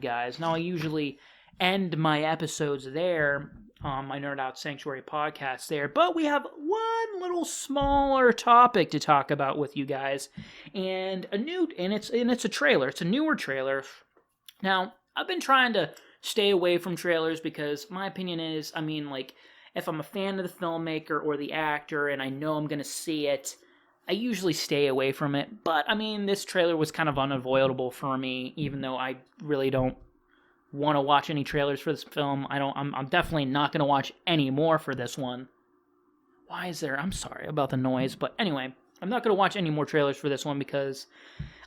guys. Now, I usually end my episodes there, my Nerd Out Sanctuary podcast there, but we have one little smaller topic to talk about with you guys, and it's a trailer. It's a newer trailer. Now, I've been trying to stay away from trailers because my opinion is, if I'm a fan of the filmmaker or the actor and I know I'm going to see it, I usually stay away from it. But, this trailer was kind of unavoidable for me, even though I really don't want to watch any trailers for this film. I'm definitely not going to watch any more for this one. Why is there? I'm sorry about the noise, but anyway, I'm not going to watch any more trailers for this one because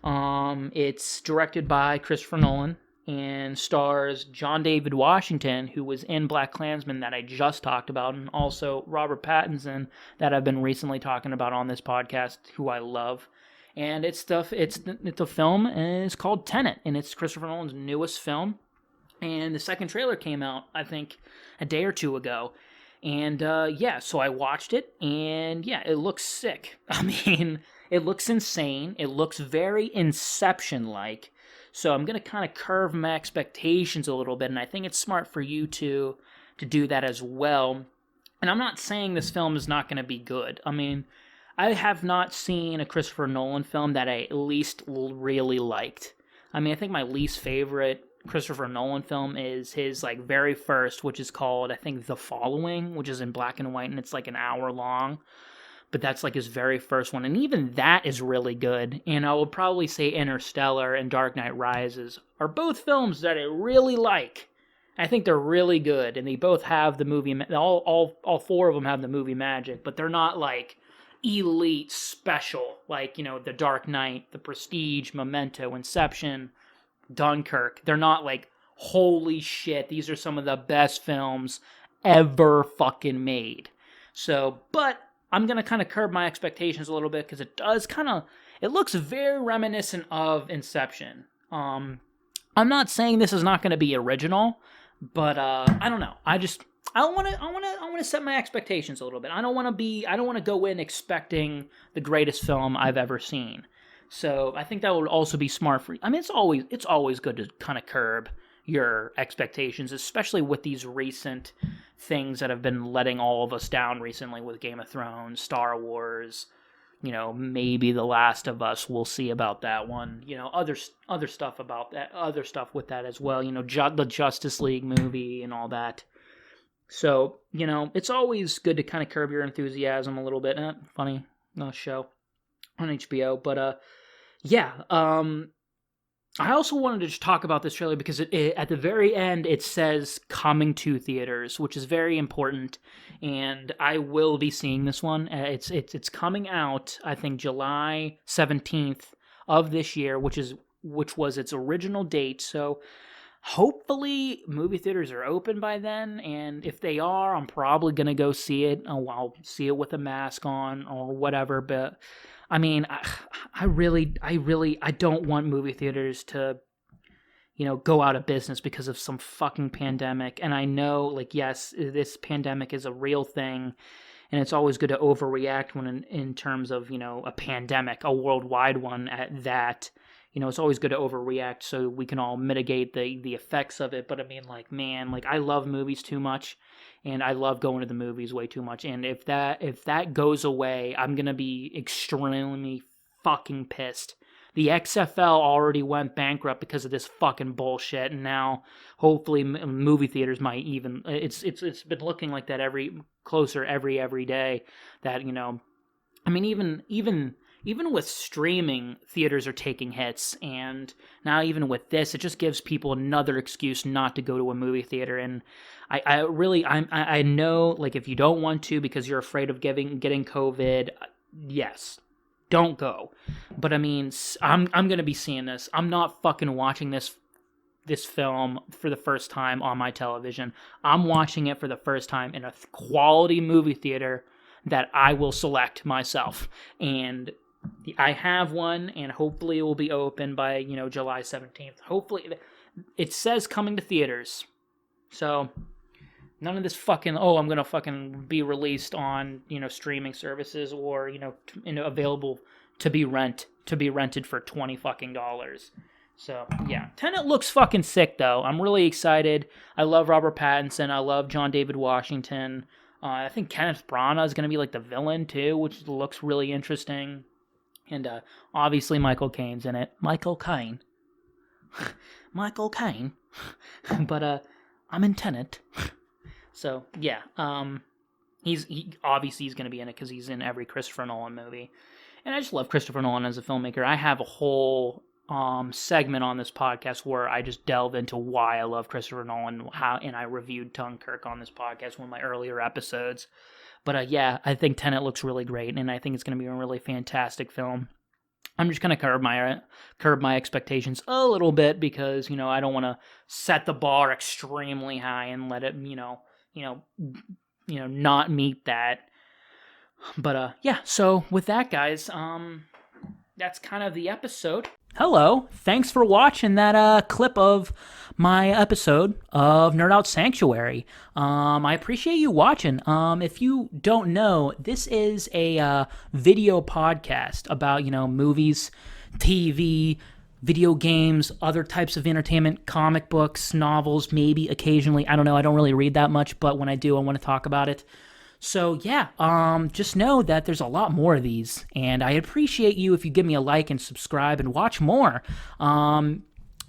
it's directed by Christopher Nolan and stars John David Washington, who was in BlacKkKlansman that I just talked about, and also Robert Pattinson that I've been recently talking about on this podcast, who I love. And the film is called Tenet, and it's Christopher Nolan's newest film. And the second trailer came out, I think, a day or two ago. And so I watched it, and it looks sick. It looks insane. It looks very Inception-like. So I'm going to kind of curve my expectations a little bit, and I think it's smart for you to do that as well. And I'm not saying this film is not going to be good. I have not seen a Christopher Nolan film that I at least really liked. I think my least favorite Christopher Nolan film is his very first, which is called, I think, The Following, which is in black and white, and it's an hour long. But that's his very first one, and even that is really good. And I would probably say Interstellar and Dark Knight Rises are both films that I really like. I think they're really good, and they both have the movie. All four of them have the movie magic, but they're not elite special The Dark Knight, The Prestige, Memento, Inception, Dunkirk. They're not holy shit, these are some of the best films ever fucking made. So, but I'm going to kind of curb my expectations a little bit because it looks very reminiscent of Inception. I'm not saying this is not going to be original, but I don't know. I want to set my expectations a little bit. I don't want to go in expecting the greatest film I've ever seen. So I think that would also be smart for you. It's always good to kind of curb your expectations, especially with these recent things that have been letting all of us down recently with Game of Thrones, Star Wars, maybe The Last of Us. We'll see about that one. Other stuff about that, other stuff with that as well. The Justice League movie and all that. So, it's always good to kind of curb your enthusiasm a little bit. Funny show on HBO, but I also wanted to just talk about this trailer because at the very end it says coming to theaters, which is very important, and I will be seeing this one. It's coming out, I think, July 17th of this year, which was its original date. So hopefully movie theaters are open by then, and if they are, I'm probably gonna go see it. I'll see it with a mask on or whatever, but I don't want movie theaters to, go out of business because of some fucking pandemic. And I know, yes, this pandemic is a real thing, and it's always good to overreact when in terms of, a pandemic, a worldwide one at that. It's always good to overreact so we can all mitigate the effects of it. But I love movies too much, and I love going to the movies way too much. And if that goes away, I'm gonna be extremely fucking pissed. The XFL already went bankrupt because of this fucking bullshit, and now hopefully movie theaters might even. It's been looking like that every day. That even with streaming, theaters are taking hits, and now even with this, it just gives people another excuse not to go to a movie theater. And I know, if you don't want to because you're afraid of getting COVID, yes, don't go. But I'm gonna be seeing this. I'm not fucking watching this film for the first time on my television. I'm watching it for the first time in a quality movie theater that I will select myself. And I have one, and hopefully it will be open by, July 17th. Hopefully, it says coming to theaters. So, none of this fucking, I'm going to fucking be released on, streaming services or, available to be rented for $20 fucking dollars. So, yeah. Tenet looks fucking sick, though. I'm really excited. I love Robert Pattinson. I love John David Washington. I think Kenneth Branagh is going to be like the villain, too, which looks really interesting. And obviously Michael Caine's in it. Michael Caine. Michael Caine. But I'm in Tenet. So, yeah. He obviously he's going to be in it because he's in every Christopher Nolan movie. And I just love Christopher Nolan as a filmmaker. I have a whole segment on this podcast where I just delve into why I love Christopher Nolan, and I reviewed Dunkirk on this podcast, one of my earlier episodes. But yeah, I think Tenet looks really great, and I think it's going to be a really fantastic film. I'm just going to curb my expectations a little bit because, I don't want to set the bar extremely high and let it, not meet that. But yeah, so with that, guys, that's kind of the episode. Hello, thanks for watching that clip of my episode of Nerd Out Sanctuary. I appreciate you watching. If you don't know, this is a video podcast about, movies, TV, video games, other types of entertainment, comic books, novels, maybe occasionally. I don't know, I don't really read that much, but when I do, I want to talk about it. So yeah, just know that there's a lot more of these, and I appreciate you if you give me a like and subscribe and watch more.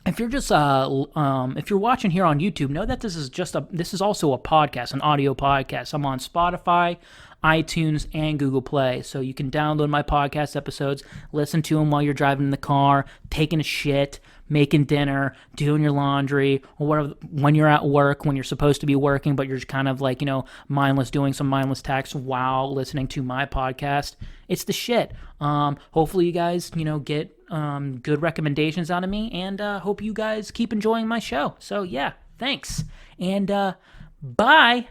If you're just if you're watching here on YouTube, know that this is also a podcast, an audio podcast. I'm on Spotify, iTunes, and Google Play, so you can download my podcast episodes, listen to them while you're driving in the car, taking a shit, making dinner, doing your laundry, or whatever, when you're at work, when you're supposed to be working, but you're just kind of like, mindless, doing some mindless tasks while listening to my podcast. It's the shit. Hopefully you guys, get good recommendations out of me, and hope you guys keep enjoying my show. So yeah, thanks. And bye.